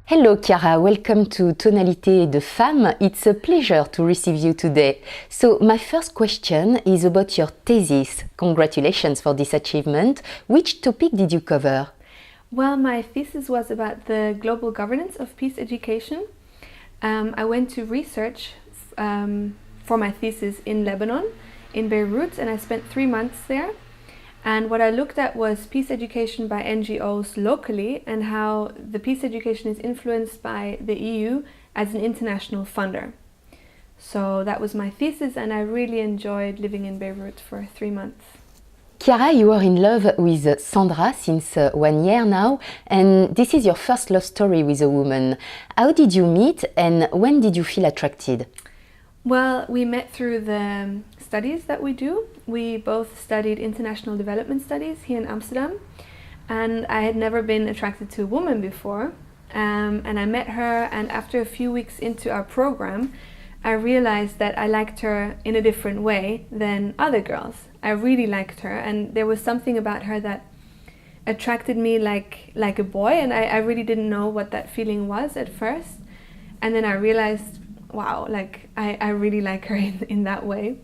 Hello Chiara, welcome to Tonalité de Femme. It's a pleasure to receive you today. So my first question is about your thesis. Congratulations for this achievement. Which topic did you cover? Well, my thesis was about the global governance of peace education. I went to research for my thesis in Lebanon, in Beirut, and I spent 3 months there. And what I looked at was peace education by NGOs locally and how the peace education is influenced by the EU as an international funder. So that was my thesis, and I really enjoyed living in Beirut for 3 months. Chiara, you are in love with Sandra since 1 year now, and this is your first love story with a woman. How did you meet and when did you feel attracted? Well, we met through the studies that we do. We both studied international development studies here in Amsterdam, and I had never been attracted to a woman before. And I met her, and after a few weeks into our program, I realized that I liked her in a different way than other girls. I really liked her, and there was something about her that attracted me like a boy, and I really didn't know what that feeling was at first. And then I realized, wow, like I really like her in that way.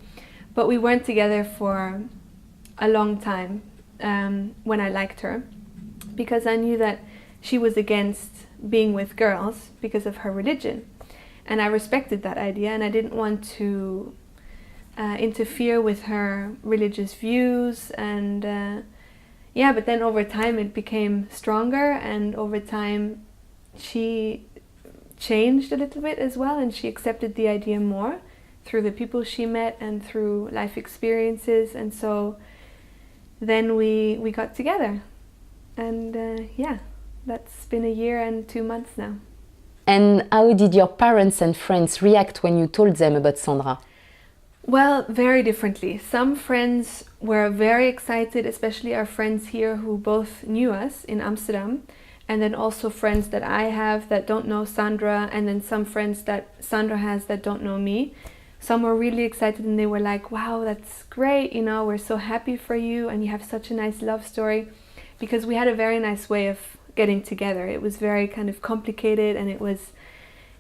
But we weren't together for a long time when I liked her, because I knew that she was against being with girls because of her religion. And I respected that idea, and I didn't want to interfere with her religious views. And but then over time it became stronger, and over time she changed a little bit as well, and she accepted the idea more through the people she met and through life experiences. And so then we got together, and that's been 1 year and 2 months now. And how did your parents and friends react when you told them about Sandra? Well, very differently. Some friends were very excited, especially our friends here who both knew us in Amsterdam, and then also friends that I have that don't know Sandra, and then some friends that Sandra has that don't know me. Some were really excited, and they were like, wow, that's great, you know, we're so happy for you, and you have such a nice love story, because we had a very nice way of getting together. It was very kind of complicated, and it was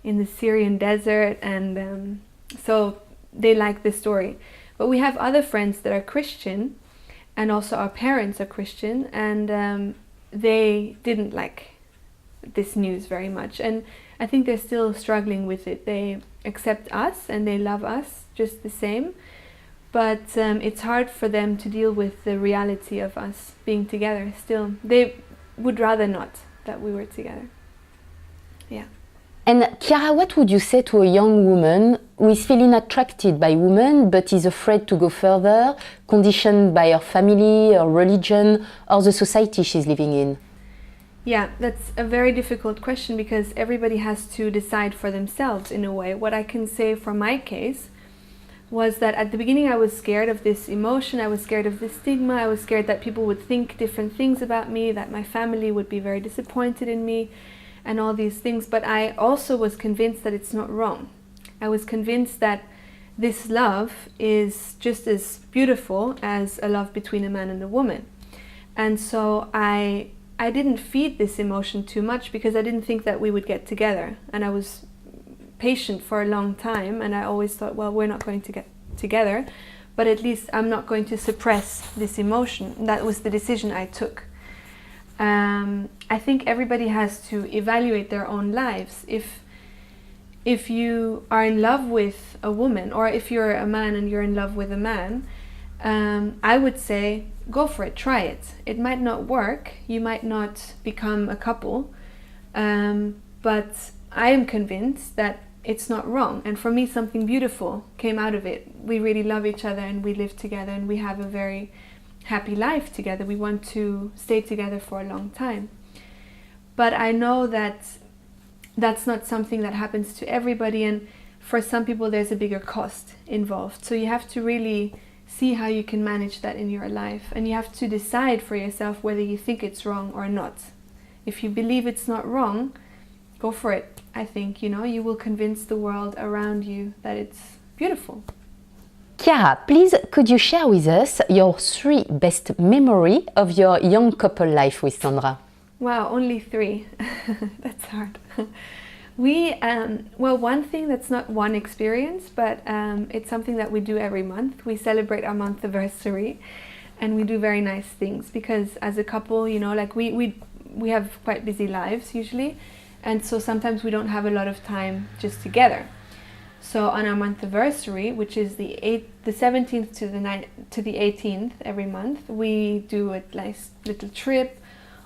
in the Syrian desert, and so they liked the story. But we have other friends that are Christian, and also our parents are Christian, and they didn't like this news very much, and I think they're still struggling with it. They accept us and they love us just the same, but it's hard for them to deal with the reality of us being together still. They would rather not that we were together. Yeah. And Chiara, what would you say to a young woman who is feeling attracted by women but is afraid to go further, conditioned by her family, her religion, or the society she's living in? Yeah, that's a very difficult question, because everybody has to decide for themselves in a way. What I can say for my case was that at the beginning I was scared of this emotion, I was scared of the stigma, I was scared that people would think different things about me, that my family would be very disappointed in me, and all these things. But I also was convinced that it's not wrong. I was convinced that this love is just as beautiful as a love between a man and a woman. And so I didn't feed this emotion too much, because I didn't think that we would get together. And I was patient for a long time, and I always thought, well, we're not going to get together, but at least I'm not going to suppress this emotion. And that was the decision I took. I think everybody has to evaluate their own lives. If you are in love with a woman, or if you're a man and you're in love with a man, I would say, go for it, try it. It might not work, you might not become a couple, but I am convinced that it's not wrong. And for me, something beautiful came out of it. We really love each other, and we live together, and we have a very happy life together. We want to stay together for a long time. But I know that that's not something that happens to everybody, and for some people there's a bigger cost involved. So you have to really see how you can manage that in your life, and you have to decide for yourself whether you think it's wrong or not. If you believe it's not wrong, go for it. I think, you will convince the world around you that it's beautiful. Chiara, please could you share with us your 3 best memory of your young couple life with Sandra? Wow, only 3. That's hard. We, well, one thing that's not one experience, but it's something that we do every month. We celebrate our month anniversary, and we do very nice things because as a couple, you know, like we have quite busy lives usually, and so sometimes we don't have a lot of time just together. So on our month anniversary, which is the 17th to the 18th every month, we do a nice little trip,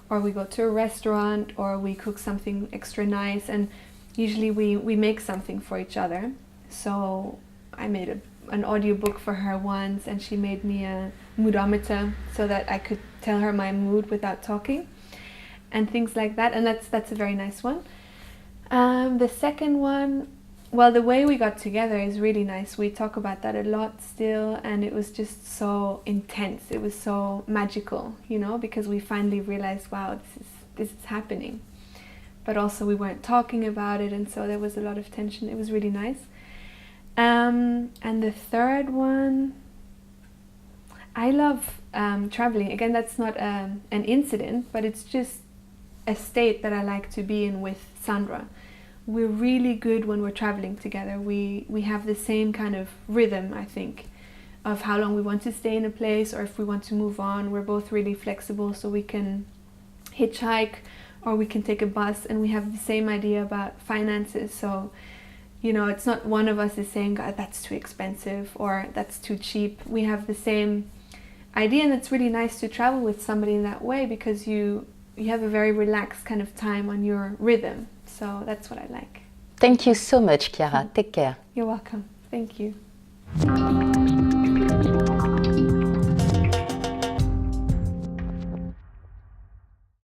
or we go to a restaurant, or we cook something extra nice, and usually we make something for each other. So I made an audiobook for her once, and she made me a moodometer so that I could tell her my mood without talking, and things like that. And that's a very nice one. The second one, well, the way we got together is really nice. We talk about that a lot still, and it was just so intense. It was so magical, you know, because we finally realized, wow, this is happening. But also we weren't talking about it, and so there was a lot of tension. It was really nice. And the third one, I love traveling. Again, that's not an incident, but it's just a state that I like to be in with Sandra. We're really good when we're traveling together. We have the same kind of rhythm, I think, of how long we want to stay in a place or if we want to move on. We're both really flexible, so we can hitchhike or we can take a bus, and we have the same idea about finances. So, you know, it's not one of us is saying, God, that's too expensive or that's too cheap. We have the same idea, and it's really nice to travel with somebody in that way because you have a very relaxed kind of time on your rhythm. So that's what I like. Thank you so much, Chiara. Take care. You're welcome. Thank you.